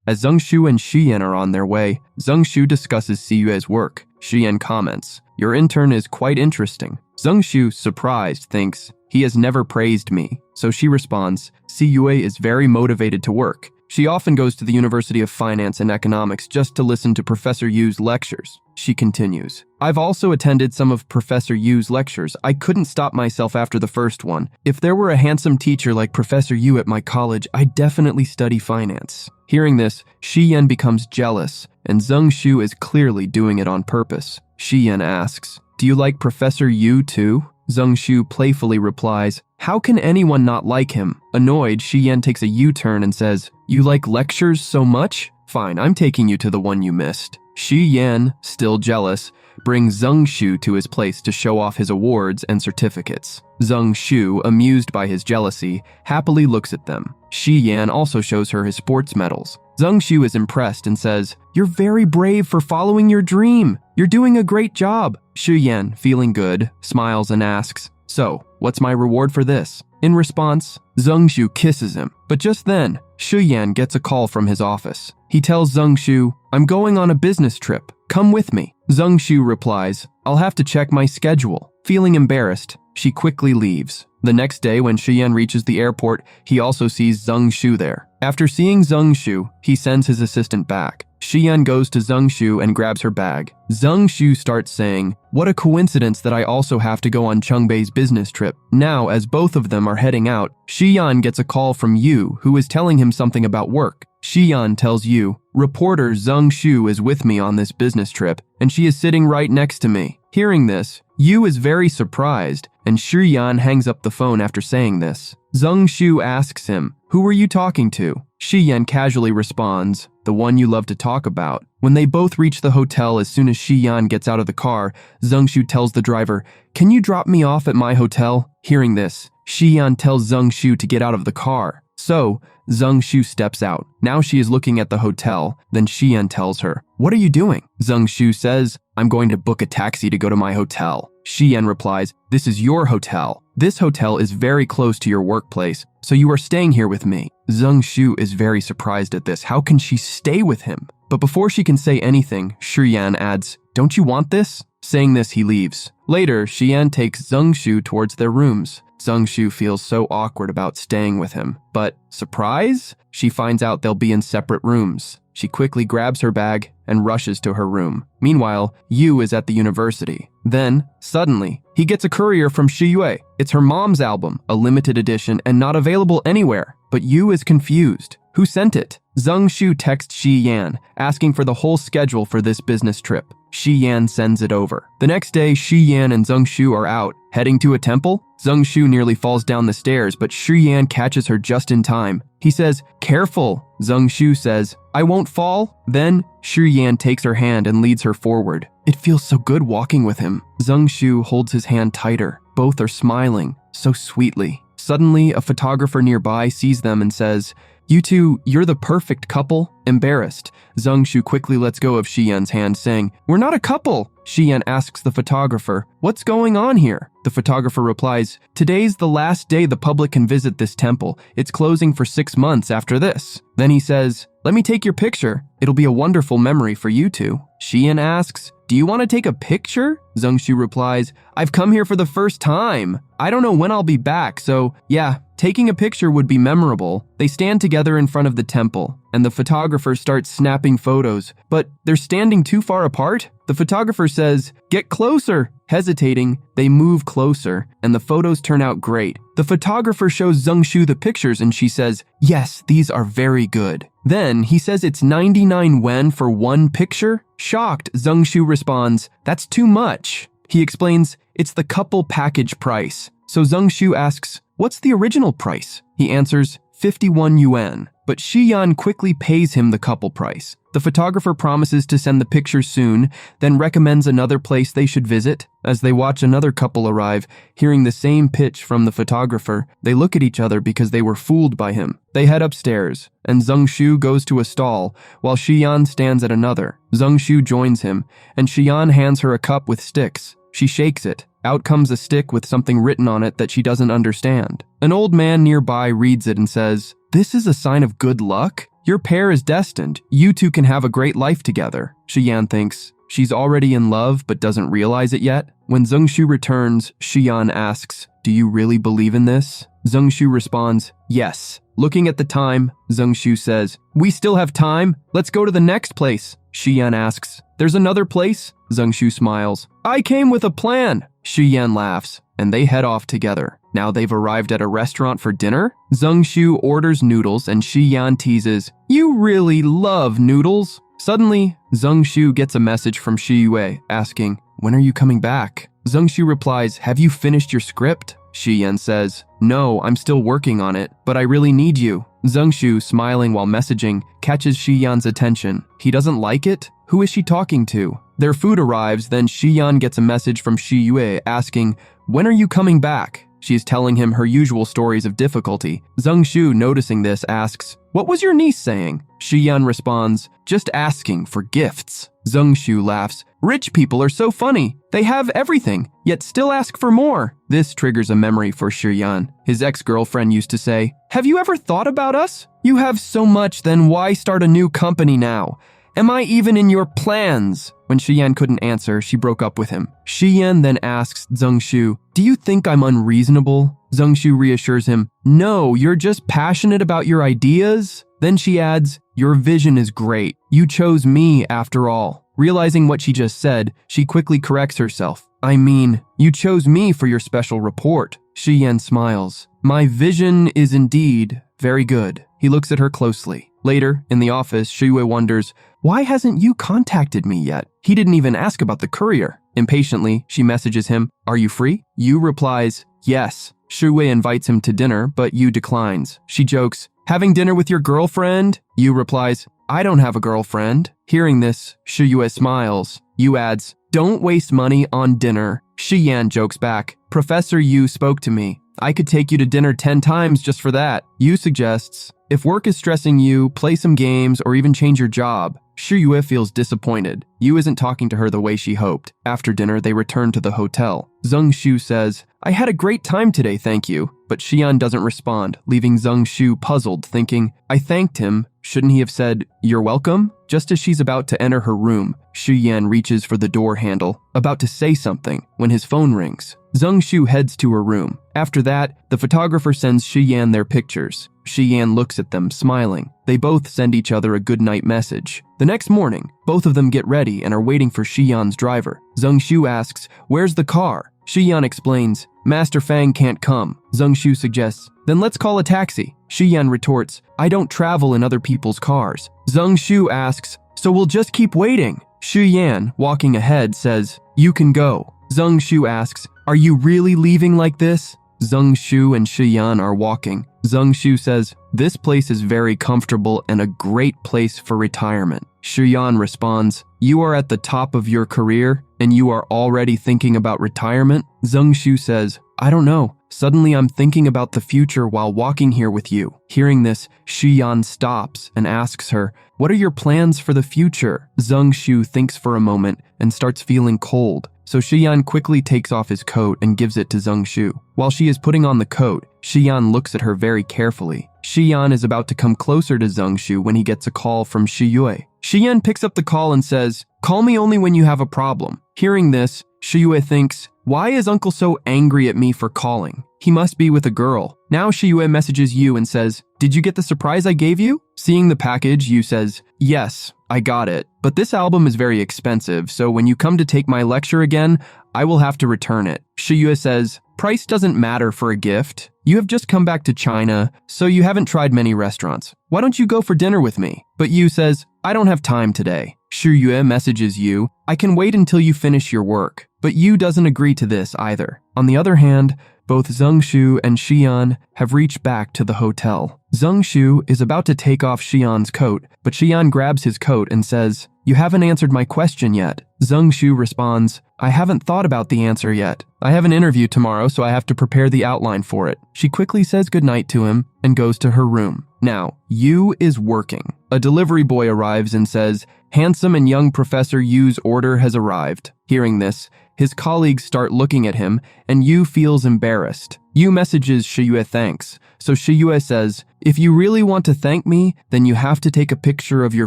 As Zhengshu and Shiyan are on their way, Zhengshu discusses Siyue's work. Shiyan comments, "Your intern is quite interesting." Zhengshu, surprised, thinks, "He has never praised me." So she responds, "Siyue is very motivated to work. She often goes to the University of Finance and Economics just to listen to Professor Yu's lectures." She continues, "I've also attended some of Professor Yu's lectures. I couldn't stop myself after the first one. If there were a handsome teacher like Professor Yu at my college, I'd definitely study finance." Hearing this, Shiyan becomes jealous, and Zhengshu is clearly doing it on purpose. Shiyan asks, "Do you like Professor Yu too?" Zhengshu playfully replies, "How can anyone not like him?" Annoyed, Shiyan takes a U-turn and says, "You like lectures so much? Fine, I'm taking you to the one you missed." Shiyan, still jealous, brings Zhengshu to his place to show off his awards and certificates. Zhengshu, amused by his jealousy, happily looks at them. Shiyan also shows her his sports medals. Zhengshu is impressed and says, "You're very brave for following your dream. You're doing a great job." Shiyan, feeling good, smiles and asks, "So, what's my reward for this?" In response, Zhengshu kisses him. But just then, Shiyan gets a call from his office. He tells Zhengshu, "I'm going on a business trip. Come with me." Zhengshu replies, "I'll have to check my schedule." Feeling embarrassed, she quickly leaves. The next day, when Shiyan reaches the airport, he also sees Zhengshu there. After seeing Zhengshu, he sends his assistant back. Shiyan goes to Zhengshu and grabs her bag. Zhengshu starts saying, "What a coincidence that I also have to go on Chungbei's business trip." Now, as both of them are heading out, Shiyan gets a call from Yu, who is telling him something about work. Shiyan tells Yu, "Reporter Zhengshu is with me on this business trip, and she is sitting right next to me." Hearing this, Yu is very surprised, and Shiyan hangs up the phone after saying this. Zhengshu asks him, "Who were you talking to?" Shiyan casually responds, "The one you love to talk about." When they both reach the hotel, as soon as Shiyan gets out of the car, Zhengshu tells the driver, "Can you drop me off at my hotel?" Hearing this, Shiyan tells Zhengshu to get out of the car. So, Zhengshu steps out. Now she is looking at the hotel. Then Shiyan tells her, "What are you doing?" Zhengshu says, "I'm going to book a taxi to go to my hotel." Shiyan replies, "This is your hotel. This hotel is very close to your workplace, so you are staying here with me." Zhengshu is very surprised at this. How can she stay with him? But before she can say anything, Shiyan adds, "Don't you want this?" Saying this, he leaves. Later, Shiyan takes Zhengshu towards their rooms. Zhengshu feels so awkward about staying with him. But, surprise? She finds out they'll be in separate rooms. She quickly grabs her bag and rushes to her room. Meanwhile, Yu is at the university. Then, suddenly, he gets a courier from Siyue. It's her mom's album, a limited edition and not available anywhere. But Yu is confused. Who sent it? Zhengshu texts Shiyan, asking for the whole schedule for this business trip. Shiyan sends it over. The next day, Shiyan and Zhengshu are out, heading to a temple. Zhengshu nearly falls down the stairs, but Shiyan catches her just in time. He says, "Careful." Zhengshu says, "I won't fall." Then, Shiyan takes her hand and leads her forward. It feels so good walking with him. Zhengshu holds his hand tighter. Both are smiling, so sweetly. Suddenly, a photographer nearby sees them and says, "You two, you're the perfect couple." Embarrassed, Zhengshu quickly lets go of Shiyan's hand, saying, "We're not a couple." Shiyan asks the photographer, "What's going on here?" The photographer replies, "Today's the last day the public can visit this temple. It's closing for 6 months after this." Then he says, "Let me take your picture. It'll be a wonderful memory for you two." Shiyan asks, "Do you want to take a picture?" Zhengshu replies, "I've come here for the first time. I don't know when I'll be back, so yeah, taking a picture would be memorable." They stand together in front of the temple, and the photographer starts snapping photos, but they're standing too far apart. The photographer says, "Get closer." Hesitating, they move closer, and the photos turn out great. The photographer shows Zhengshu the pictures, and she says, "Yes, these are very good." Then he says it's 99 yuan for one picture. Shocked, Zhengshu responds, "That's too much." He explains, "It's the couple package price." So Zhengshu asks, "What's the original price?" He answers, 51 yuan. But Shiyan quickly pays him the couple price. The photographer promises to send the pictures soon, then recommends another place they should visit. As they watch another couple arrive, hearing the same pitch from the photographer, they look at each other because they were fooled by him. They head upstairs, and Zhengshu goes to a stall, while Shiyan stands at another. Zhengshu joins him, and Shiyan hands her a cup with sticks. She shakes it. Out comes a stick with something written on it that she doesn't understand. An old man nearby reads it and says, "This is a sign of good luck?" Your pair is destined. You two can have a great life together. Shiyan thinks she's already in love but doesn't realize it yet. When Zhengshu returns, Shiyan asks, "Do you really believe in this?" Zhengshu responds, "Yes." Looking at the time, Zhengshu says, "We still have time. Let's go to the next place." Shiyan asks, "There's another place?" Zhengshu smiles. "I came with a plan." Shiyan laughs, and they head off together. Now they've arrived at a restaurant for dinner. Zhengshu orders noodles and Shiyan teases, "You really love noodles." Suddenly, Zhengshu gets a message from Shiyue asking, "When are you coming back?" Zhengshu replies, "Have you finished your script?" Shiyan says, "No, I'm still working on it, but I really need you." Zhengshu, smiling while messaging, catches Shiyan's attention. He doesn't like it? Who is she talking to? Their food arrives, then Shiyan gets a message from Shiyue asking, "When are you coming back?" She is telling him her usual stories of difficulty. Zhengshu, noticing this, asks, "What was your niece saying?" Shiyan responds, "Just asking for gifts." Zhengshu laughs, "Rich people are so funny. They have everything, yet still ask for more." This triggers a memory for Shiyan. His ex-girlfriend used to say, "Have you ever thought about us? You have so much, then why start a new company now? Am I even in your plans?" When Shiyan couldn't answer, she broke up with him. Shiyan then asks Zhengshu, "Do you think I'm unreasonable?" Zhengshu reassures him, "No, you're just passionate about your ideas." Then she adds, "Your vision is great. You chose me after all." Realizing what she just said, she quickly corrects herself. "I mean, you chose me for your special report." Shiyan smiles. "My vision is indeed very good." He looks at her closely. Later, in the office, Shiyue wonders, "Why hasn't you contacted me yet?" He didn't even ask about the courier. Impatiently, she messages him, "Are you free?" Yu replies, "Yes." Shiyue invites him to dinner, but Yu declines. She jokes, "Having dinner with your girlfriend?" Yu replies, "I don't have a girlfriend." Hearing this, Shiyue smiles. Yu adds, "Don't waste money on dinner." Shiyan jokes back, "Professor Yu spoke to me. I could take you to dinner 10 times just for that." Yu suggests, "If work is stressing you, play some games or even change your job." Shiyue feels disappointed. Yu isn't talking to her the way she hoped. After dinner, they return to the hotel. Zhengshu says, "I had a great time today, thank you." But Shiyan doesn't respond, leaving Zhengshu puzzled, thinking, "I thanked him. Shouldn't he have said, 'You're welcome'?" Just as she's about to enter her room, Shiyan reaches for the door handle, about to say something, when his phone rings. Zhengshu heads to her room. After that, the photographer sends Shiyan their pictures. Shiyan looks at them, smiling. They both send each other a goodnight message. The next morning, both of them get ready and are waiting for Shiyan's driver. Zhengshu asks, "Where's the car?" Shiyan explains, "Master Fang can't come." Zhengshu suggests, "Then let's call a taxi." Shiyan retorts, "I don't travel in other people's cars." Zhengshu asks, "So we'll just keep waiting?" Shiyan, walking ahead, says, "You can go." Zhengshu asks, "Are you really leaving like this?" Zhengshu and Shiyan are walking. Zhengshu says, "This place is very comfortable and a great place for retirement." Shiyan responds, "You are at the top of your career and you are already thinking about retirement?" Zhengshu says, "I don't know. Suddenly I'm thinking about the future while walking here with you." Hearing this, Shiyan stops and asks her, "What are your plans for the future?" Zhengshu thinks for a moment and starts feeling cold. So Shiyan quickly takes off his coat and gives it to Zhengshu. While she is putting on the coat, Shiyan looks at her very carefully. Shiyan is about to come closer to Zhengshu when he gets a call from Shiyue. Shiyan picks up the call and says, "Call me only when you have a problem." Hearing this, Shiyue thinks, "Why is Uncle so angry at me for calling? He must be with a girl." Now Shiyue messages Yu and says, "Did you get the surprise I gave you?" Seeing the package, Yu says, "Yes, I got it. But this album is very expensive, so when you come to take my lecture again, I will have to return it." Shiyue says, "Price doesn't matter for a gift. You have just come back to China, so you haven't tried many restaurants. Why don't you go for dinner with me?" But Yu says, "I don't have time today." Shiyue messages Yu, "I can wait until you finish your work." But Yu doesn't agree to this either. On the other hand, both Zhengshu and Shiyan have reached back to the hotel. Zhengshu is about to take off Shiyan's coat, but Shiyan grabs his coat and says, "You haven't answered my question yet." Zheng Shu responds, I haven't thought about the answer yet. I have an interview tomorrow, so I have to prepare the outline for it. She quickly says goodnight to him and goes to her room. Now, Yu is working. A delivery boy arrives and says, handsome and young Professor Yu's order has arrived. Hearing this, his colleagues start looking at him, and Yu feels embarrassed. Yu messages Shiyue thanks, so Shiyue says, if you really want to thank me, then you have to take a picture of your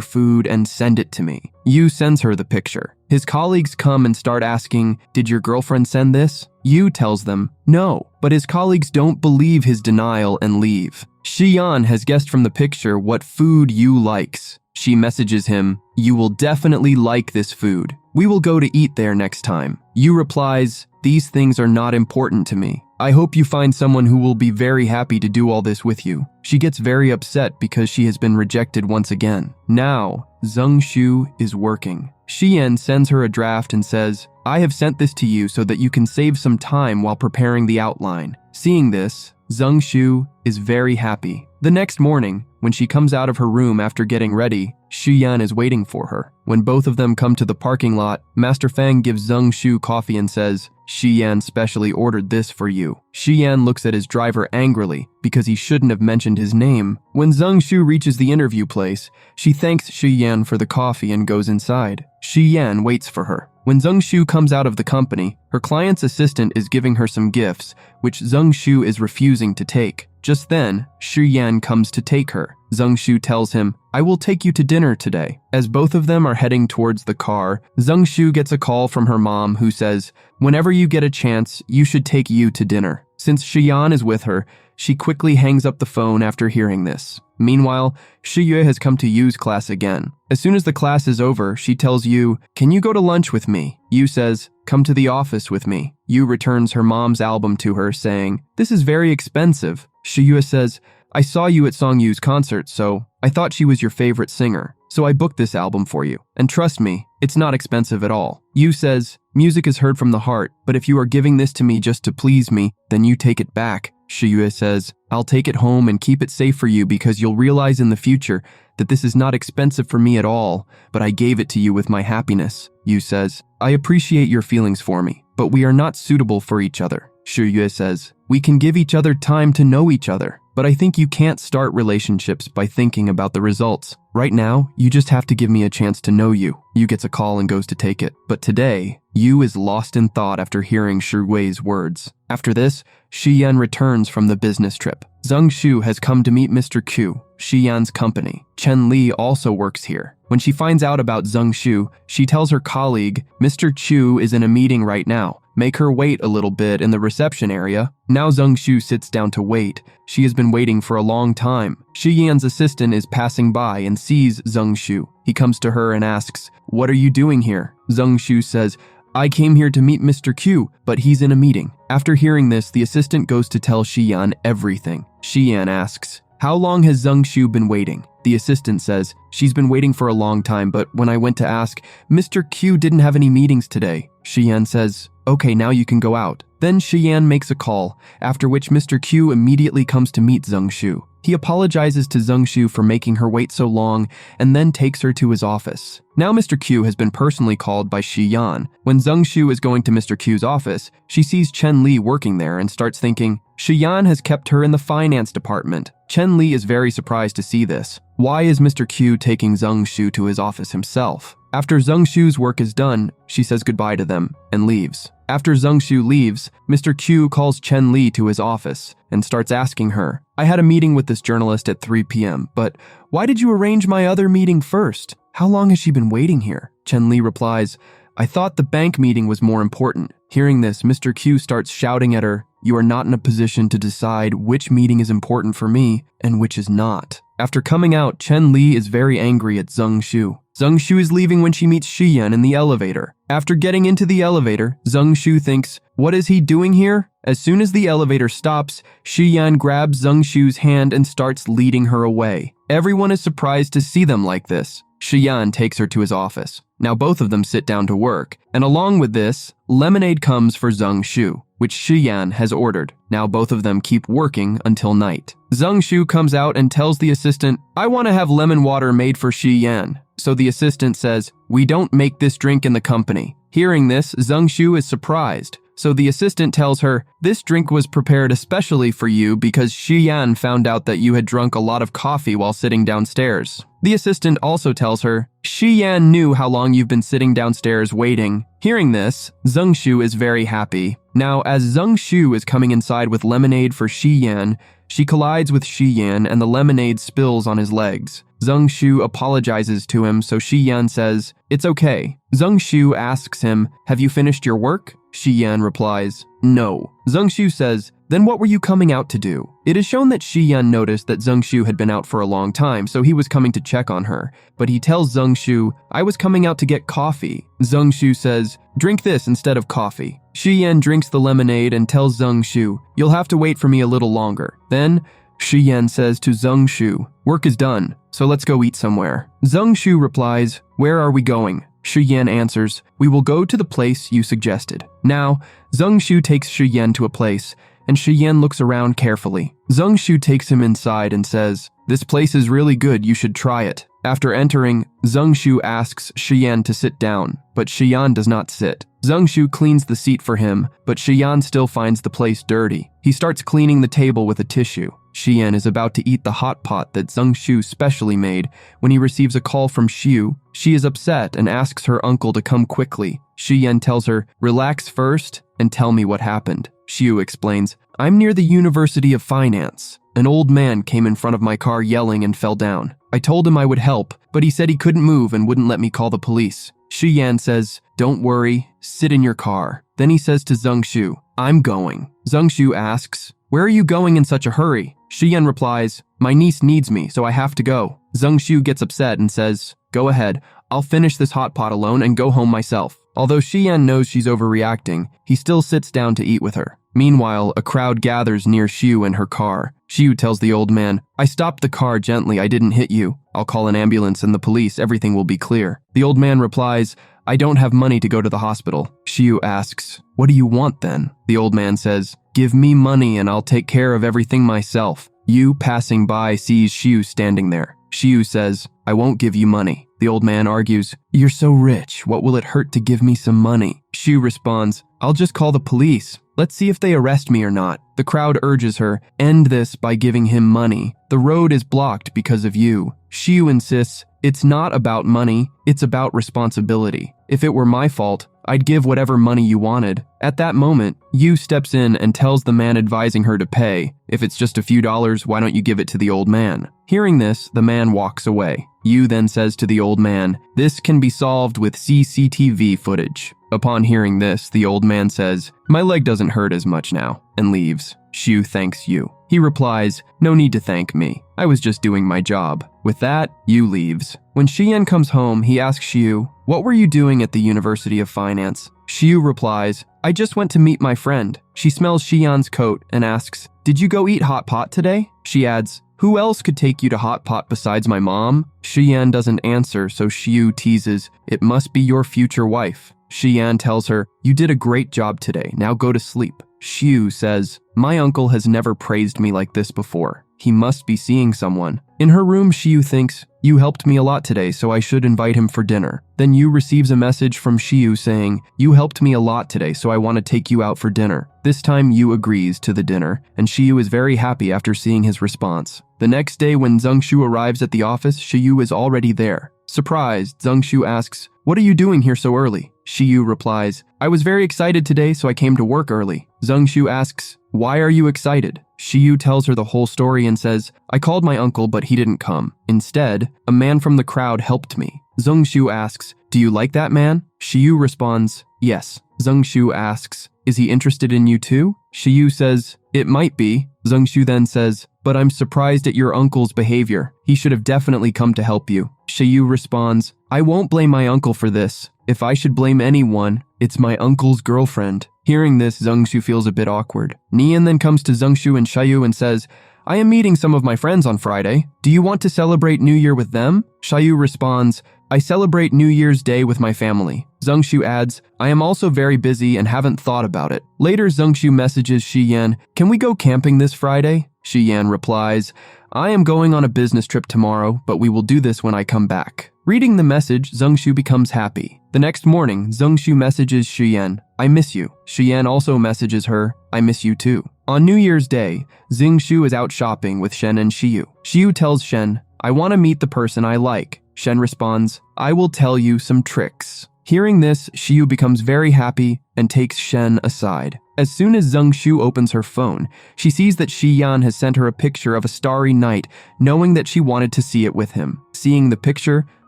food and send it to me. Yu sends her the picture. His colleagues come and start asking, did your girlfriend send this? Yu tells them, no, but his colleagues don't believe his denial and leave. Shiyan has guessed from the picture what food Yu likes. She messages him, you will definitely like this food. We will go to eat there next time. Yu replies, these things are not important to me. I hope you find someone who will be very happy to do all this with you. She gets very upset because she has been rejected once again. Now, Zheng Shu is working. Shiyan sends her a draft and says, I have sent this to you so that you can save some time while preparing the outline. Seeing this, Zheng Shu is very happy. The next morning, when she comes out of her room after getting ready, Shiyan is waiting for her. When both of them come to the parking lot, Master Fang gives Zheng Shu coffee and says, Shiyan specially ordered this for you. Shiyan looks at his driver angrily because he shouldn't have mentioned his name. When Zheng Shu reaches the interview place, she thanks Shiyan for the coffee and goes inside. Shiyan waits for her. When Zheng Shu comes out of the company, her client's assistant is giving her some gifts, which Zheng Shu is refusing to take. Just then, Shiyan comes to take her. Zheng Shu tells him, I will take you to dinner today. As both of them are heading towards the car, Zheng Shu gets a call from her mom who says, whenever you get a chance, you should take Yu to dinner. Since Shiyan is with her, she quickly hangs up the phone after hearing this. Meanwhile, Shiyue has come to Yu's class again. As soon as the class is over, she tells Yu, can you go to lunch with me? Yu says, come to the office with me. Yu returns her mom's album to her, saying, this is very expensive. Shiyue says, I saw you at Song Yu's concert, so I thought she was your favorite singer. So I booked this album for you. And trust me, it's not expensive at all. Yu says, music is heard from the heart, but if you are giving this to me just to please me, then you take it back. Shiyue says, I'll take it home and keep it safe for you because you'll realize in the future that this is not expensive for me at all, but I gave it to you with my happiness. Yu says, I appreciate your feelings for me, but we are not suitable for each other. Shiyue says, we can give each other time to know each other, but I think you can't start relationships by thinking about the results. Right now, you just have to give me a chance to know you. Yu gets a call and goes to take it. But today, Yu is lost in thought after hearing Shirue's words. After this, Shiyan returns from the business trip. Zheng Shu has come to meet Mr. Q, Shiyan's company. Chen Li also works here. When she finds out about Zheng Shu, she tells her colleague, Mr. Chu is in a meeting right now. Make her wait a little bit in the reception area. Now Zheng Shu sits down to wait. She has been waiting for a long time. Shiyan's assistant is passing by and sees Zheng Shu. He comes to her and asks, what are you doing here? Zheng Shu says, I came here to meet Mr. Q, but he's in a meeting. After hearing this, the assistant goes to tell Shiyan everything. Shiyan asks, how long has Zheng Shu been waiting? The assistant says, she's been waiting for a long time, but when I went to ask, Mr. Q didn't have any meetings today. Shiyan says, okay, now you can go out. Then Shiyan makes a call, after which Mr. Q immediately comes to meet Zheng Shu. He apologizes to Zheng Shu for making her wait so long and then takes her to his office. Now Mr. Q has been personally called by Shiyan. When Zheng Shu is going to Mr. Q's office, she sees Chen Li working there and starts thinking, Shiyan has kept her in the finance department. Chen Li is very surprised to see this. Why is Mr. Q taking Zheng Shu to his office himself? After Zheng Shu's work is done, she says goodbye to them and leaves. After Zheng Shu leaves, Mr. Q calls Chen Li to his office and starts asking her, I had a meeting with this journalist at 3 p.m., but why did you arrange my other meeting first? How long has she been waiting here? Chen Li replies, I thought the bank meeting was more important. Hearing this, Mr. Q starts shouting at her, you are not in a position to decide which meeting is important for me and which is not. After coming out, Chen Li is very angry at Zheng Shu. Zheng Shu is leaving when she meets Shiyan in the elevator. After getting into the elevator, Zheng Shu thinks, what is he doing here? As soon as the elevator stops, Shiyan grabs Zheng Shu's hand and starts leading her away. Everyone is surprised to see them like this. Shiyan takes her to his office. Now both of them sit down to work, and along with this, lemonade comes for Zheng Shu, which Shiyan has ordered. Now both of them keep working until night. Zheng Shu comes out and tells the assistant, I want to have lemon water made for Shiyan. so the assistant says, "We don't make this drink in the company." Hearing this, Zhengshu is surprised. So the assistant tells her, "This drink was prepared especially for you because Xiyan found out that you had drunk a lot of coffee while sitting downstairs." The assistant also tells her, "Xiyan knew how long you've been sitting downstairs waiting." Hearing this, Zhengshu is very happy. Now, as Zhengshu is coming inside with lemonade for Xiyan, she collides with Xiyan and the lemonade spills on his legs. Zhengshu apologizes to him, so Xiyan says, "It's okay." Zhengshu asks him, "Have you finished your work?" Xiyan replies, "No." Zhengshu says, "Then what were you coming out to do?" It is shown that Xiyan noticed that Zhengshu had been out for a long time, so he was coming to check on her. But he tells Zhengshu, "I was coming out to get coffee." Zhengshu says, "Drink this instead of coffee." Xiyan drinks the lemonade and tells Zhengshu, "You'll have to wait for me a little longer." Then, Xiyan says to Zhengshu, "Work is done, so let's go eat somewhere." Zhengshu replies, "Where are we going?" Xiyan answers, "We will go to the place you suggested." Now, Zhengshu takes Xiyan to a place, and Xiyan looks around carefully. Zhengshu takes him inside and says, "This place is really good, you should try it." After entering, Zhengshu asks Xiyan to sit down, but Xiyan does not sit. Zhengshu cleans the seat for him, but Xiyan still finds the place dirty. He starts cleaning the table with a tissue. Xiyan is about to eat the hot pot that Zhengshu specially made when he receives a call from Xiu. She is upset and asks her uncle to come quickly. Xiyan tells her, "Relax first and tell me what happened." Xiu explains, "I'm near the University of Finance. An old man came in front of my car yelling and fell down. I told him I would help, but he said he couldn't move and wouldn't let me call the police." Xiyan says, "Don't worry, sit in your car." Then he says to Zhengshu, "I'm going." Zhengshu asks, "Where are you going in such a hurry?" Xiyan replies, "My niece needs me, so I have to go." Zhengshu gets upset and says, "Go ahead, I'll finish this hot pot alone and go home myself." Although Xiyan knows she's overreacting, he still sits down to eat with her. Meanwhile, a crowd gathers near Xiu and her car. Xiu tells the old man, "I stopped the car gently, I didn't hit you. I'll call an ambulance and the police, everything will be clear." The old man replies, "I don't have money to go to the hospital." Xiu asks, "What do you want then?" The old man says, "Give me money and I'll take care of everything myself." Yu, passing by, sees Xiu standing there. Xiu says, "I won't give you money." The old man argues, "You're so rich, what will it hurt to give me some money?" Xiu responds, "I'll just call the police. Let's see if they arrest me or not." The crowd urges her, "End this by giving him money. The road is blocked because of you." Xiu insists, "It's not about money, it's about responsibility. If it were my fault, I'd give whatever money you wanted." At that moment, Yu steps in and tells the man advising her to pay, "If it's just a few dollars, why don't you give it to the old man?" Hearing this, the man walks away. Yu then says to the old man, "This can be solved with CCTV footage." Upon hearing this, the old man says, "My leg doesn't hurt as much now," and leaves. Xiu thanks Yu. He replies, "No need to thank me. I was just doing my job." With that, Yu leaves. When Xiyan comes home, he asks Xiu, "What were you doing at the University of Finance?" Xiu replies, "I just went to meet my friend." She smells Xian's coat and asks, "Did you go eat hot pot today?" She adds, "Who else could take you to hot pot besides my mom?" Xian doesn't answer, so Xiu teases, "It must be your future wife." Xian tells her, "You did a great job today, now go to sleep." Xiu says, "My uncle has never praised me like this before. He must be seeing someone." In her room, Xiu thinks, "You helped me a lot today, so I should invite him for dinner." Then Yu receives a message from Xiu saying, "You helped me a lot today, so I want to take you out for dinner." This time Yu agrees to the dinner, and Xiu is very happy after seeing his response. The next day when Zhengshu arrives at the office, Xiu is already there. Surprised, Zhengshu asks, "What are you doing here so early?" Xiu replies, "I was very excited today, so I came to work early." Zhengshu asks, "Why are you excited?" Xiu tells her the whole story and says, "I called my uncle, but he didn't come. Instead, a man from the crowd helped me." Zhengshu asks, "Do you like that man?" Xiu responds, "Yes." Zhengshu asks, "Is he interested in you too?" Xiu says, "It might be." Zhengshu then says, "But I'm surprised at your uncle's behavior. He should have definitely come to help you." Xiu responds, "I won't blame my uncle for this. If I should blame anyone, it's my uncle's girlfriend." Hearing this, Zhengshu feels a bit awkward. Nian then comes to Zhengshu and Xiu and says, "I am meeting some of my friends on Friday. Do you want to celebrate New Year with them?" Xiu responds, "I celebrate New Year's Day with my family." Zhengshu adds, "I am also very busy and haven't thought about it." Later, Zhengshu messages Xiyan, "Can we go camping this Friday?" Xiyan replies, "I am going on a business trip tomorrow, but we will do this when I come back." Reading the message, Zhengshu becomes happy. The next morning, Zhengshu messages Shiyan, I miss you. Shiyan also messages her, I miss you too. On New Year's Day, Zhengshu is out shopping with Shen and Shiyu. Shiyu tells Shen, I want to meet the person I like. Shen responds, I will tell you some tricks. Hearing this, Shiyu becomes very happy and takes Shen aside. As soon as Zhengshu opens her phone, she sees that Shiyan has sent her a picture of a starry night, knowing that she wanted to see it with him. Seeing the picture,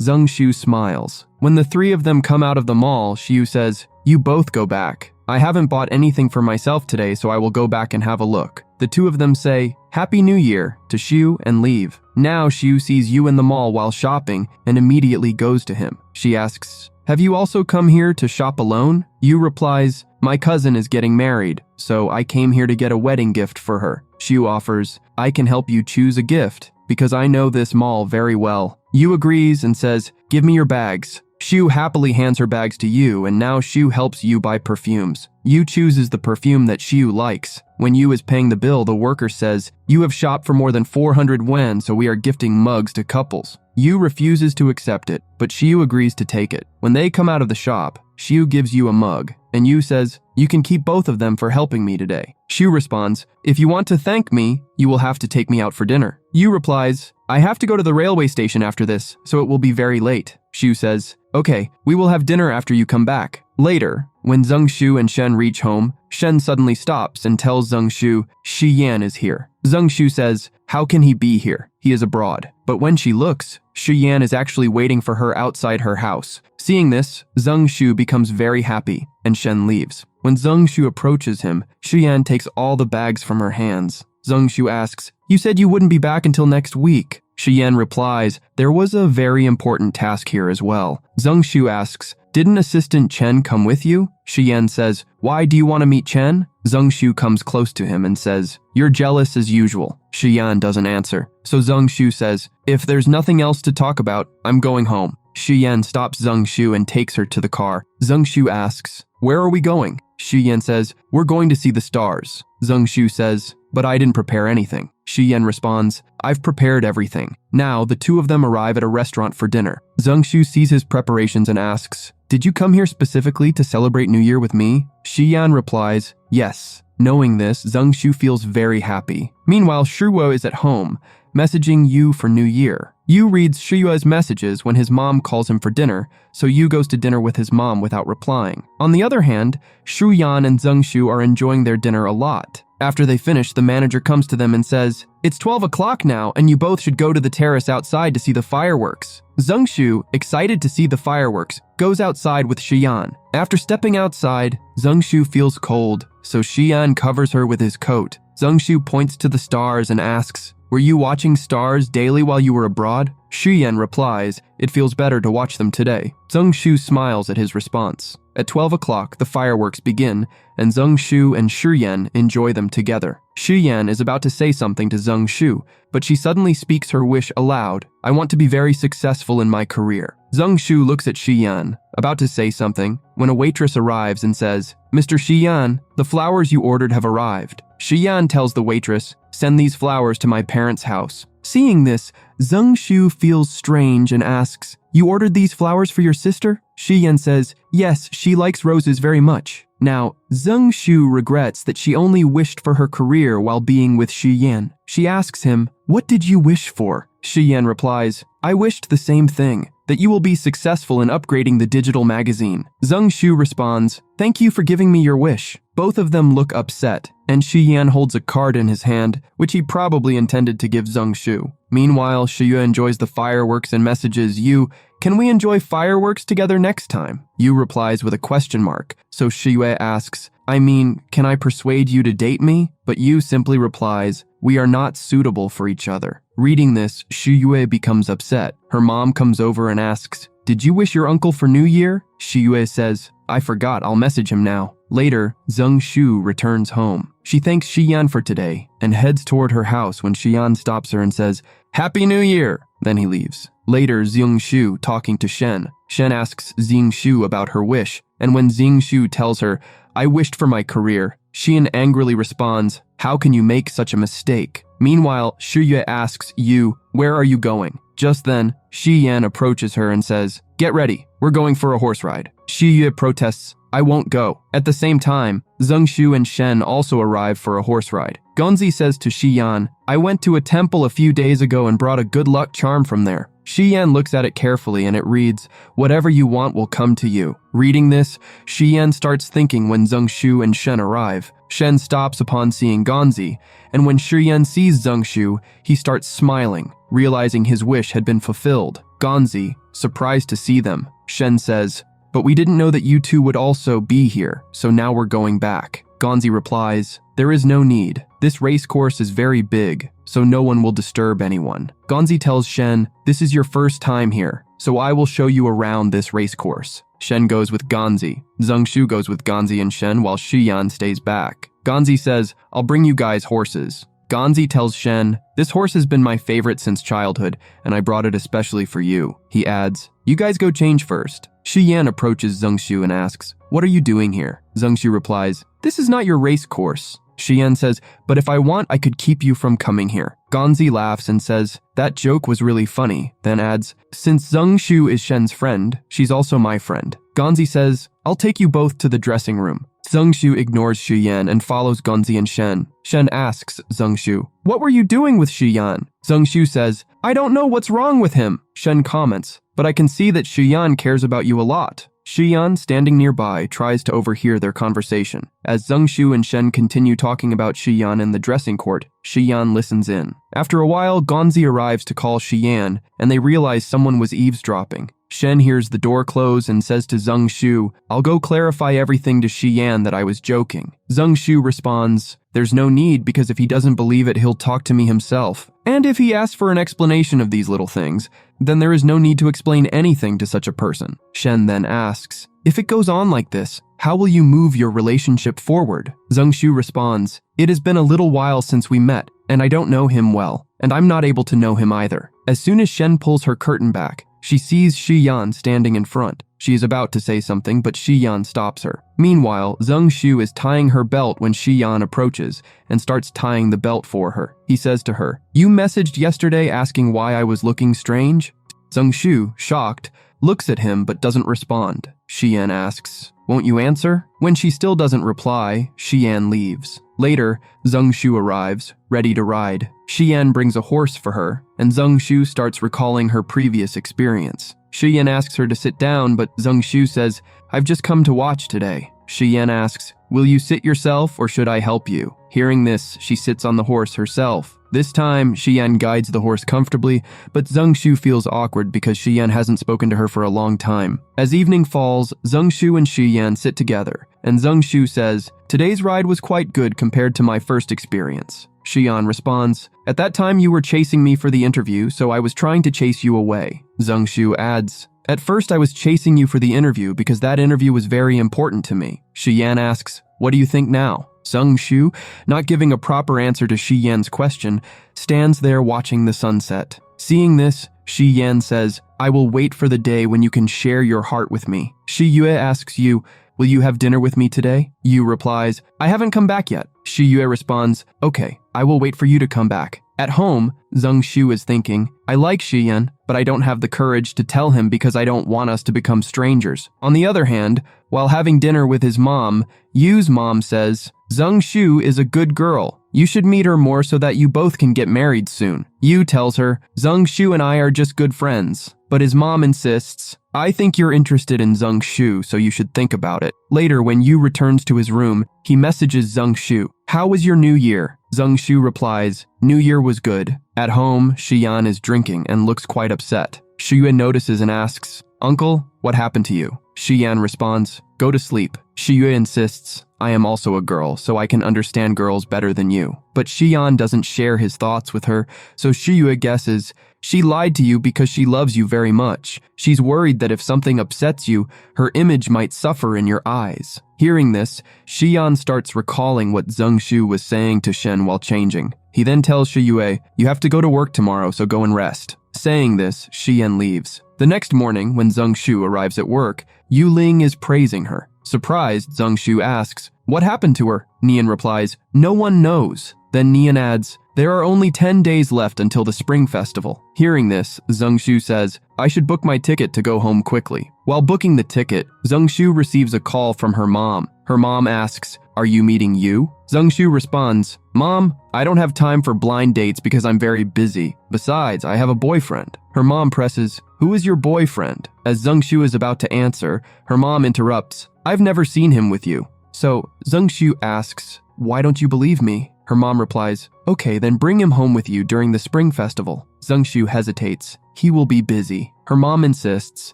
Zhengshu smiles. When the three of them come out of the mall, Shiyu says, You both go back. I haven't bought anything for myself today, so I will go back and have a look. The two of them say, Happy New Year to Shiyu and leave. Now Shiyu sees Yu in the mall while shopping and immediately goes to him. She asks, Have you also come here to shop alone? Yu replies, My cousin is getting married, so I came here to get a wedding gift for her. Shiyu offers, I can help you choose a gift because I know this mall very well. Yu agrees and says, Give me your bags. Shiyu happily hands her bags to Yu, and now Shiyu helps Yu buy perfumes. Yu chooses the perfume that Shiyu likes. When Yu is paying the bill, the worker says, You have shopped for more than 400 yen, so we are gifting mugs to couples. Yu refuses to accept it, but Shiyu agrees to take it. When they come out of the shop, Shiyu gives Yu a mug, and Yu says, You can keep both of them for helping me today. Shiyu responds, If you want to thank me, you will have to take me out for dinner. Yu replies, I have to go to the railway station after this, so it will be very late. Shiyu says, Okay, we will have dinner after you come back. Later, when Zhengshu and Shen reach home, Shen suddenly stops and tells Zhengshu Shiyan is here. Zhengshu says, How can he be here? He is abroad. But when she looks, Shiyan is actually waiting for her outside her house. Seeing this, Zhengshu becomes very happy, and Shen leaves. When Zhengshu approaches him, Shiyan takes all the bags from her hands. Zhengshu asks, You said you wouldn't be back until next week. Shiyan replies, There was a very important task here as well. Zhengshu asks, Didn't Assistant Chen come with you? Shiyan says, Why do you want to meet Chen? Zhengshu comes close to him and says, You're jealous as usual. Shiyan doesn't answer. So Zhengshu says, If there's nothing else to talk about, I'm going home. Shiyan stops Zhengshu and takes her to the car. Zhengshu asks, Where are we going? Shiyan says, We're going to see the stars. Zhengshu says, But I didn't prepare anything. Shiyan responds, I've prepared everything. Now, the two of them arrive at a restaurant for dinner. Zhengshu sees his preparations and asks, Did you come here specifically to celebrate New Year with me? Shiyan replies, Yes. Knowing this, Zhengshu feels very happy. Meanwhile, Shuo is at home, messaging Yu for New Year. Yu reads Shuo's messages when his mom calls him for dinner, so Yu goes to dinner with his mom without replying. On the other hand, Shuyan and Zhengshu are enjoying their dinner a lot. After they finish, the manager comes to them and says, It's 12 o'clock now, and you both should go to the terrace outside to see the fireworks. Zhengshu, excited to see the fireworks, goes outside with Shiyan. After stepping outside, Zhengshu feels cold, so Shiyan covers her with his coat. Zhengshu points to the stars and asks, Were you watching stars daily while you were abroad? Shiyan replies, It feels better to watch them today. Zhengshu smiles at his response. At 12 o'clock, the fireworks begin, and Zhengshu and Shiyan enjoy them together. Shiyan is about to say something to Zhengshu, but she suddenly speaks her wish aloud. I want to be very successful in my career. Zhengshu looks at Shiyan, about to say something, when a waitress arrives and says, Mr. Shiyan, the flowers you ordered have arrived. Shiyan tells the waitress, Send these flowers to my parents' house. Seeing this, Zhengshu feels strange and asks, You ordered these flowers for your sister? Shiyan says, Yes, she likes roses very much. Now, Zhengshu regrets that she only wished for her career while being with Shiyan. She asks him, What did you wish for? Shiyan replies, I wished the same thing, that you will be successful in upgrading the digital magazine. Zhengshu responds, Thank you for giving me your wish. Both of them look upset, and Shiyan holds a card in his hand, which he probably intended to give Zhengshu. Meanwhile, Shiyu enjoys the fireworks and messages Yu, Can we enjoy fireworks together next time? Yu replies with a question mark, so Shiyu asks, I mean, can I persuade you to date me? But Yu simply replies, We are not suitable for each other. Reading this, Shiyu becomes upset. Her mom comes over and asks, Did you wish your uncle for New Year? Shiyu says, I forgot, I'll message him now. Later, Zhengshu returns home. She thanks Shiyan for today and heads toward her house when Shiyan stops her and says, Happy New Year! Then he leaves. Later, Zhengshu talking to Shen. Shen asks Zhengshu about her wish, and when Zhengshu tells her, I wished for my career, Shiyan angrily responds, How can you make such a mistake? Meanwhile, Shuya asks Yu, Where are you going? Just then, Shi Yan approaches her and says, "Get ready, we're going for a horse ride." Shi Yue protests, "I won't go." At the same time, Zheng Shu and Shen also arrive for a horse ride. Gonzi says to Shi Yan, "I went to a temple a few days ago and brought a good luck charm from there." Shi Yan looks at it carefully and it reads, "Whatever you want will come to you." Reading this, Shi Yan starts thinking when Zheng Shu and Shen arrive. Shen stops upon seeing Gonzi, and when Shi Yan sees Zheng Shu, he starts smiling, realizing his wish had been fulfilled. Gonzi, surprised to see them, Shen says, "But we didn't know that you two would also be here, so now we're going back." Gonzi replies, "There is no need. This race course is very big, so no one will disturb anyone." Gonzi tells Shen, "This is your first time here, so I will show you around this race course." Shen goes with Gonzi. Zheng Shu goes with Gonzi and Shen while Shi Yan stays back. Gonzi says, "I'll bring you guys horses." Gonzi tells Shen, "This horse has been my favorite since childhood, and I brought it especially for you." He adds, "You guys go change first." Shi Yan approaches Zheng Shu and asks, "What are you doing here?" Zheng Shu replies, "This is not your race course." Shi Yan says, "But if I want, I could keep you from coming here." Gonzi laughs and says, "That joke was really funny," then adds, "Since Zheng Shu is Shen's friend, she's also my friend." Gonzi says, "I'll take you both to the dressing room." Zheng Shu ignores Shi Yan and follows Gonzi and Shen. Shen asks Zheng Shu, "What were you doing with Shi Yan?" Zheng Shu says, "I don't know what's wrong with him." Shen comments, "But I can see that Shi Yan cares about you a lot." Shi Yan, standing nearby, tries to overhear their conversation. As Zheng Shu and Shen continue talking about Shi Yan in the dressing court, Shi Yan listens in. After a while, Gonzi arrives to call Shi Yan, and they realize someone was eavesdropping. Shen hears the door close and says to Zheng Shu, "I'll go clarify everything to Shi Yan that I was joking." Zheng Shu responds, "There's no need because if he doesn't believe it, he'll talk to me himself. And if he asks for an explanation of these little things, then there is no need to explain anything to such a person." Shen then asks, "If it goes on like this, how will you move your relationship forward?" Zheng Shu responds, "It has been a little while since we met, and I don't know him well, and I'm not able to know him either." As soon as Shen pulls her curtain back, she sees Shi Yan standing in front. She is about to say something, but Shi Yan stops her. Meanwhile, Zheng Shu is tying her belt when Shi Yan approaches and starts tying the belt for her. He says to her, "You messaged yesterday asking why I was looking strange?" Zheng Shu, shocked, looks at him but doesn't respond. Shi Yan asks, "Won't you answer?" When she still doesn't reply, Shi Yan leaves. Later, Zheng Shu arrives, ready to ride. Shi Yan brings a horse for her, and Zheng Shu starts recalling her previous experience. Shi Yan asks her to sit down, but Zheng Shu says, "I've just come to watch today." Shi Yan asks, "Will you sit yourself or should I help you?" Hearing this, she sits on the horse herself. This time, Shi Yan guides the horse comfortably, but Zheng Shu feels awkward because Shi Yan hasn't spoken to her for a long time. As evening falls, Zheng Shu and Shi Yan sit together, and Zheng Shu says, "Today's ride was quite good compared to my first experience." Shi Yan responds, "At that time you were chasing me for the interview, so I was trying to chase you away." Zheng Shu adds, "At first I was chasing you for the interview because that interview was very important to me." Shi Yan asks, "What do you think now?" Zheng Shu, not giving a proper answer to Shi Yan's question, stands there watching the sunset. Seeing this, Shi Yan says, "I will wait for the day when you can share your heart with me." Shi Yue asks Yu, "Will you have dinner with me today?" Yu replies, "I haven't come back yet." Shi Yue responds, "Okay, I will wait for you to come back." At home, Zheng Shu is thinking, "I like Shi Yan, but I don't have the courage to tell him because I don't want us to become strangers." On the other hand, while having dinner with his mom, Yu's mom says, "Zheng Shu is a good girl. You should meet her more so that you both can get married soon." Yu tells her, "Zheng Shu and I are just good friends." But his mom insists, "I think you're interested in Zheng Shu, so you should think about it." Later, when Yu returns to his room, he messages Zheng Shu, "How was your new year?" Zheng Shu replies, "New year was good." At home, Shi Yan is drinking and looks quite upset. Shi Yue notices and asks, "Uncle, what happened to you?" Shi Yan responds, "Go to sleep." Shi Yue insists, "I am also a girl, so I can understand girls better than you." But Shi Yan doesn't share his thoughts with her, so Shi Yue guesses, "She lied to you because she loves you very much. She's worried that if something upsets you, her image might suffer in your eyes." Hearing this, Shi Yan starts recalling what Zheng Shu was saying to Shen while changing. He then tells Shi Yue, "You have to go to work tomorrow, so go and rest." Saying this, Shi Yan leaves. The next morning, when Zheng Shu arrives at work, Yu Ling is praising her. Surprised, Zheng Shu asks, "What happened to her?" Nian replies, "No one knows." Then Nian adds, there are only 10 days left until the spring festival. Hearing this, Zhengshu says, I should book my ticket to go home quickly. While booking the ticket, Zhengshu receives a call from her mom. Her mom asks, are you meeting you? Zhengshu responds, Mom, I don't have time for blind dates because I'm very busy. Besides, I have a boyfriend. Her mom presses, who is your boyfriend? As Zhengshu is about to answer, her mom interrupts, I've never seen him with you. So Zhengshu asks, why don't you believe me? Her mom replies, okay, then bring him home with you during the spring festival. Zhengshu hesitates. He will be busy. Her mom insists,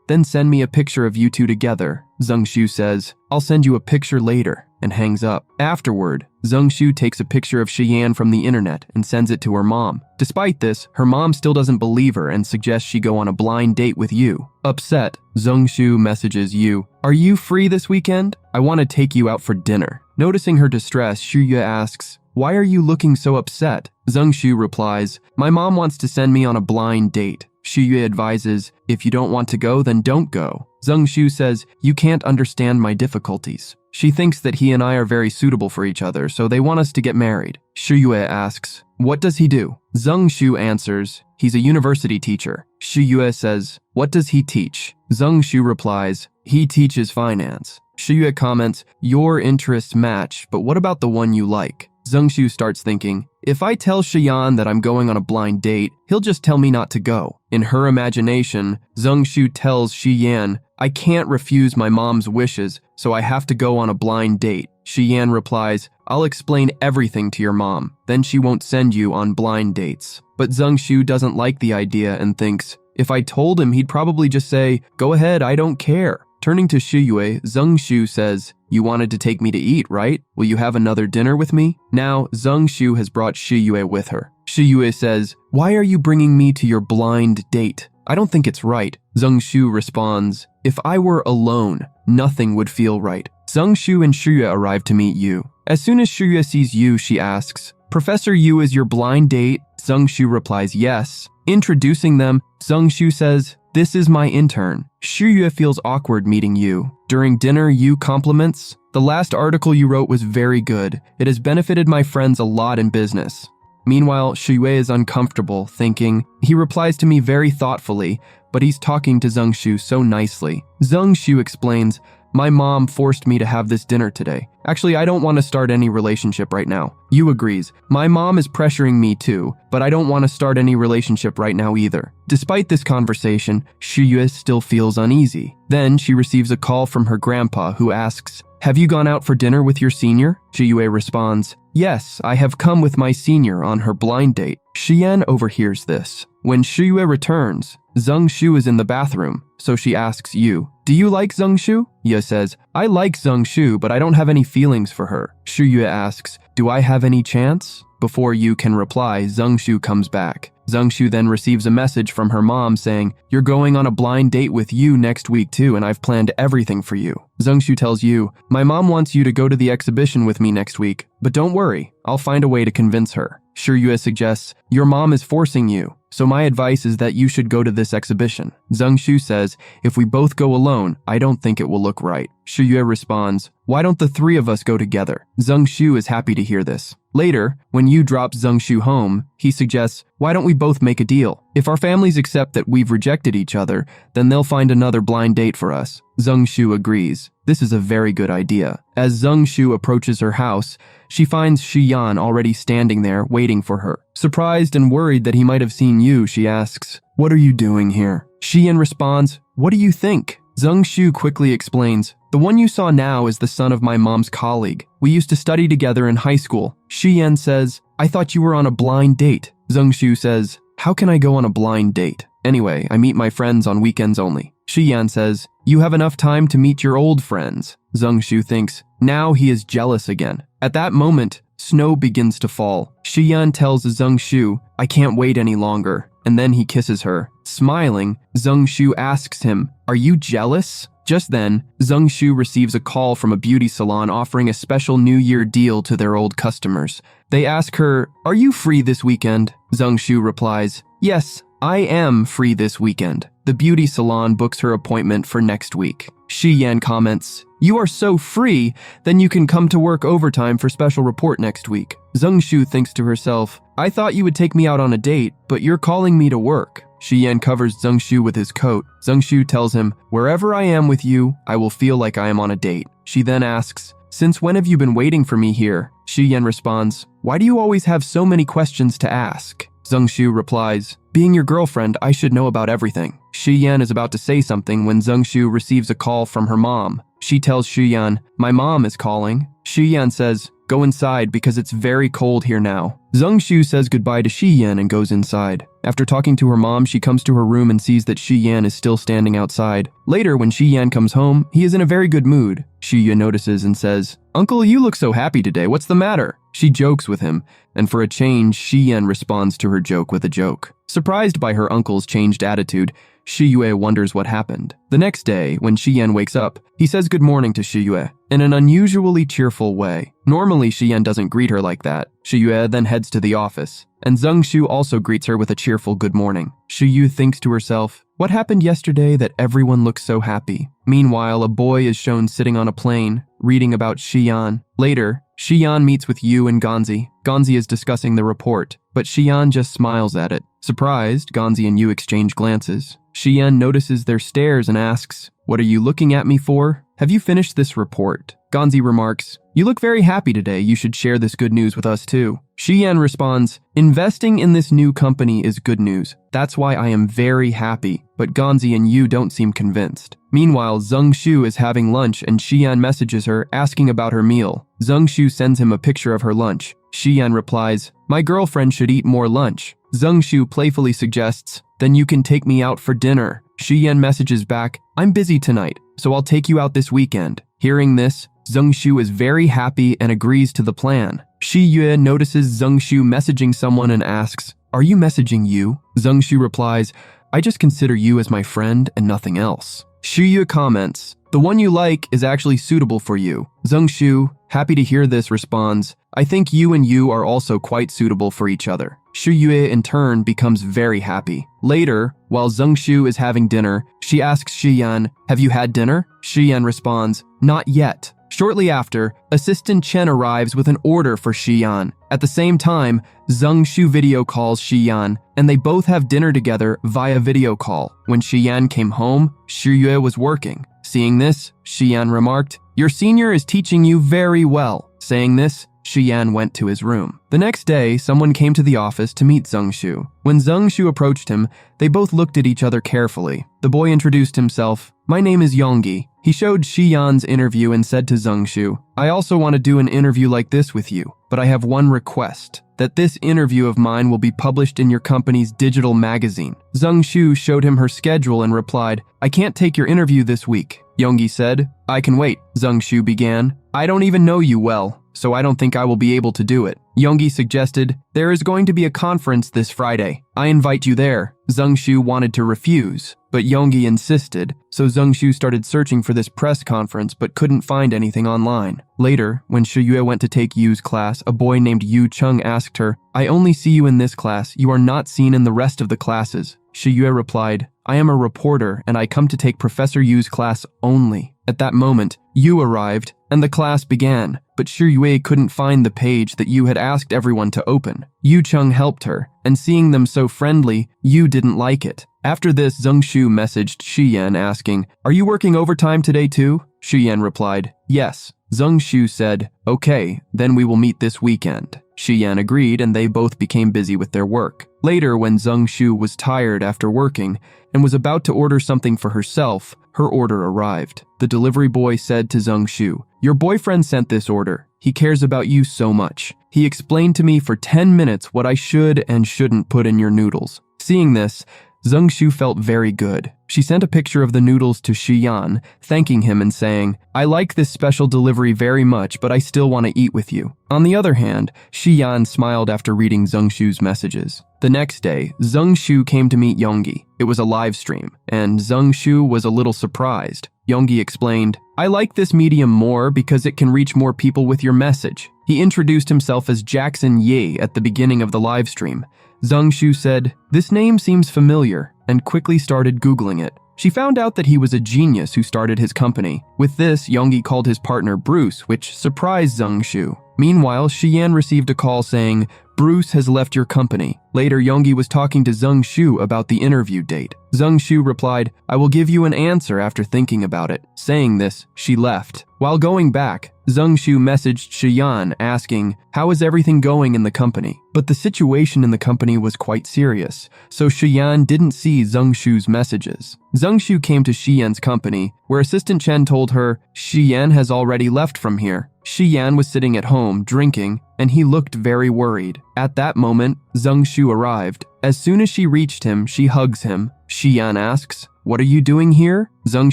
then send me a picture of you two together. Zhengshu says, I'll send you a picture later, and hangs up. Afterward, Zhengshu takes a picture of Shiyan from the internet and sends it to her mom. Despite this, her mom still doesn't believe her and suggests she go on a blind date with Yu. Upset, Zhengshu messages Yu, are you free this weekend? I want to take you out for dinner. Noticing her distress, Shuya asks, why are you looking so upset? Zhengshu replies, my mom wants to send me on a blind date. Shuya advises, if you don't want to go, then don't go. Zhengshu says, you can't understand my difficulties. She thinks that he and I are very suitable for each other, so they want us to get married. Shuyue asks, what does he do? Zhengshu answers, he's a university teacher. Shuyue says, what does he teach? Zhengshu replies, he teaches finance. Shuyue comments, your interests match, but what about the one you like? Zhengshu starts thinking, if I tell Shiyan that I'm going on a blind date, he'll just tell me not to go. In her imagination, Zhengshu tells Shiyan, I can't refuse my mom's wishes, so I have to go on a blind date. Shiyan replies, I'll explain everything to your mom, then she won't send you on blind dates. But Zhengshu doesn't like the idea and thinks, if I told him, he'd probably just say, go ahead, I don't care. Turning to Shiyue, Zhengshu says, you wanted to take me to eat, right? Will you have another dinner with me? Now, Zhengshu has brought Shiyue with her. Shiyue says, why are you bringing me to your blind date? I don't think it's right. Zhengshu responds, if I were alone, nothing would feel right. Zhengshu and Shiyue arrive to meet Yu. As soon as Shiyue sees Yu, she asks, Professor Yu is your blind date? Zhengshu replies, yes. Introducing them, Zhengshu says, this is my intern. Shiyue feels awkward meeting Yu. During dinner, Yu compliments, the last article you wrote was very good. It has benefited my friends a lot in business. Meanwhile, Shiyue is uncomfortable, thinking, he replies to me very thoughtfully, but he's talking to Zhengshu so nicely. Zhengshu explains, my mom forced me to have this dinner today. Actually, I don't want to start any relationship right now. Yu agrees. My mom is pressuring me too, but I don't want to start any relationship right now either. Despite this conversation, Shiyue still feels uneasy. Then she receives a call from her grandpa who asks, have you gone out for dinner with your senior? Shiyue responds, yes, I have come with my senior on her blind date. Shiyan overhears this. When Shiyue returns, Zhengshu is in the bathroom, so she asks Yu, do you like Zhengshu? Yu says, I like Zhengshu, but I don't have any feelings for her. Shiyue asks, do I have any chance? Before Yu can reply, Zhengshu comes back. Zhengshu then receives a message from her mom saying, you're going on a blind date with Yu next week too, and I've planned everything for you. Zhengshu tells Yu, my mom wants you to go to the exhibition with me next week, but don't worry, I'll find a way to convince her. Shiyue suggests, your mom is forcing you, so my advice is that you should go to this exhibition. Zhengshu says, if we both go alone, I don't think it will look right. Shiyue responds, why don't the three of us go together? Zhengshu is happy to hear this. Later, when Yu drops Zhengshu home, he suggests, why don't we both make a deal? If our families accept that we've rejected each other, then they'll find another blind date for us. Zhengshu agrees. This is a very good idea. As Zhengshu approaches her house, she finds Shiyan already standing there waiting for her. Surprised and worried that he might have seen Yu, she asks, what are you doing here? Shiyan responds, what do you think? Zhengshu quickly explains, the one you saw now is the son of my mom's colleague. We used to study together in high school. Shiyan says, I thought you were on a blind date. Zhengshu says, how can I go on a blind date? Anyway, I meet my friends on weekends only. Shiyan says, you have enough time to meet your old friends. Zhengshu thinks, now he is jealous again. At that moment, snow begins to fall. Shiyan tells Zhengshu, I can't wait any longer, and then he kisses her. Smiling, Zhengshu asks him, are you jealous? Just then, Zhengshu receives a call from a beauty salon offering a special New Year deal to their old customers. They ask her, are you free this weekend? Zhengshu replies, yes, I am free this weekend. the beauty salon books her appointment for next week. Shi-Yan comments, "You are so free, then you can come to work overtime for special report next week." Zung-Shu thinks to herself, "I thought you would take me out on a date, but you're calling me to work." Shi-Yan covers Zung-Shu with his coat. Zung-Shu tells him, "Wherever I am with you, I will feel like I am on a date." She then asks, "Since when have you been waiting for me here?" Shi-Yan responds, "Why do you always have so many questions to ask?" Zung-Shu replies, "Being your girlfriend, I should know about everything." Shi-Yan is about to say something when Zung-Shu receives a call from her mom. She tells Shi-Yan, "My mom is calling." Shi-Yan says, "Go inside because it's very cold here now." Zung-Shu says goodbye to Shi-Yan and goes inside. After talking to her mom, she comes to her room and sees that Shi-Yan is still standing outside. Later, when Shi-Yan comes home, he is in a very good mood. Shi-Yan notices and says, "Uncle, you look so happy today. What's the matter?" She jokes with him, and for a change, Shi-Yan responds to her joke with a joke. Surprised by her uncle's changed attitude, Shi-Yue wonders what happened. The next day, when Shi-Yan wakes up, he says good morning to Shi-Yue in an unusually cheerful way. Normally, Shi-Yan doesn't greet her like that. Shi-Yue then heads to the office, and Zung-Shu also greets her with a cheerful good morning. Shi-Yue thinks to herself, "What happened yesterday that everyone looks so happy?" Meanwhile, a boy is shown sitting on a plane, reading about Shi-Yan. Later, Shi-Yan meets with Yu and Gonzi. Gonzi is discussing the report, but Shi-Yan just smiles at it. Surprised, Gonzi and Yu exchange glances. Shi-Yan notices their stares and asks, "What are you looking at me for? Have you finished this report?" Gonzi remarks, "You look very happy today. You should share this good news with us too." Shi-Yan responds, "Investing in this new company is good news. That's why I am very happy." But Gonzi and Yu don't seem convinced. Meanwhile, Zung-Shu is having lunch and Shi-Yan messages her asking about her meal. Zung-Shu sends him a picture of her lunch. Shi-Yan replies, "My girlfriend should eat more lunch." Zung-Shu playfully suggests, "Then you can take me out for dinner." Shi-Yan messages back, "I'm busy tonight, so I'll take you out this weekend." Hearing this, Zung-Shu is very happy and agrees to the plan. Shi-Yue notices Zung-Shu messaging someone and asks, "Are you messaging you?" Zung-Shu replies, "I just consider you as my friend and nothing else." Shi-Yue comments, "The one you like is actually suitable for you." Zung-Shu, happy to hear this, responds, "I think you and you are also quite suitable for each other." Shi-Yue in turn becomes very happy. Later, while Zung-Shu is having dinner, she asks Shi-Yan, "Have you had dinner?" Shi-Yan responds, "Not yet." Shortly after, Assistant Chen arrives with an order for Shi-Yan. At the same time, Zung-Shu video calls Shi-Yan, and they both have dinner together via video call. When Shi-Yan came home, Shi-Yue was working. Seeing this, Shi-Yan remarked, "Your senior is teaching you very well." Saying this, Shi-Yan went to his room. The next day, someone came to the office to meet Zung-Shu. When Zung-Shu approached him, they both looked at each other carefully. The boy introduced himself. "My name is Yonggi." He showed Shi-Yan's interview and said to Zung-Shu, "I also want to do an interview like this with you, but I have one request, that this interview of mine will be published in your company's digital magazine." Zung-Shu showed him her schedule and replied, "I can't take your interview this week." Yonggi said, "I can wait." Zung-Shu began, "I don't even know you well, so I don't think I will be able to do it." Yonggi suggested, "There is going to be a conference this Friday. I invite you there." Zung-Shu wanted to refuse, but Yonggi insisted, so Zung-Shu started searching for this press conference but couldn't find anything online. Later, when Shi-Yue went to take Yu's class, a boy named Yu Chung asked her, "I only see you in this class. You are not seen in the rest of the classes." Shi-Yue replied, "I am a reporter and I come to take Professor Yu's class only." At that moment, Yu arrived and the class began, but Shi-Yue couldn't find the page that Yu had asked everyone to open. Yu Chung helped her, and seeing them so friendly, Yu didn't like it. After this, Zung-Shu messaged Shi-Yan asking, "Are you working overtime today too?" Shi-Yan replied, "Yes." Zung-Shu said, "Okay, then we will meet this weekend." Shi-Yan agreed and they both became busy with their work. Later, when Zung-Shu was tired after working and was about to order something for herself, her order arrived. The delivery boy said to Zung-Shu, "Your boyfriend sent this order. He cares about you so much. He explained to me for 10 minutes what I should and shouldn't put in your noodles." Seeing this, Zung-Shu felt very good. She sent a picture of the noodles to Shi-Yan, thanking him and saying, "I like this special delivery very much, but I still want to eat with you." On the other hand, Shi-Yan smiled after reading Zung-Shu's messages. The next day, Zung-Shu came to meet Yonggi. It was a live stream, and Zung-Shu was a little surprised. Yonggi explained, "I like this medium more because it can reach more people with your message." He introduced himself as Jackson Ye at the beginning of the live stream. Zhang Shu said, "This name seems familiar," and quickly started Googling it. She found out that he was a genius who started his company. With this, Yonggi called his partner Bruce, which surprised Zhang Shu. Meanwhile, Shiyan received a call saying, "Bruce has left your company." Later, Yonggi was talking to Zhang Shu about the interview date. Zhang Shu replied, "I will give you an answer after thinking about it." Saying this, she left. While going back, Zhang Shu messaged Shiyan asking, "How is everything going in the company?" But the situation in the company was quite serious, so Shiyan didn't see Zhang Shu's messages. Zhang Shu came to Shiyan's company, where Assistant Chen told her, "Shiyan has already left from here." Shiyan was sitting at home, drinking, and he looked very worried. At that moment, Zhang Shu arrived. As soon as she reached him, she hugs him. Shiyan asks, "What are you doing here?" Zhang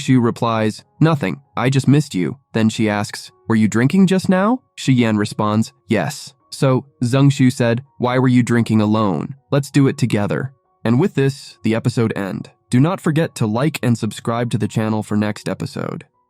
Shu replies, "Nothing, I just missed you." Then she asks, "Were you drinking just now?" Shiyan responds, "Yes." So, Zhang Shu said, "Why were you drinking alone? Let's do it together." And with this, the episode ends. Do not forget to like and subscribe to the channel for next episode.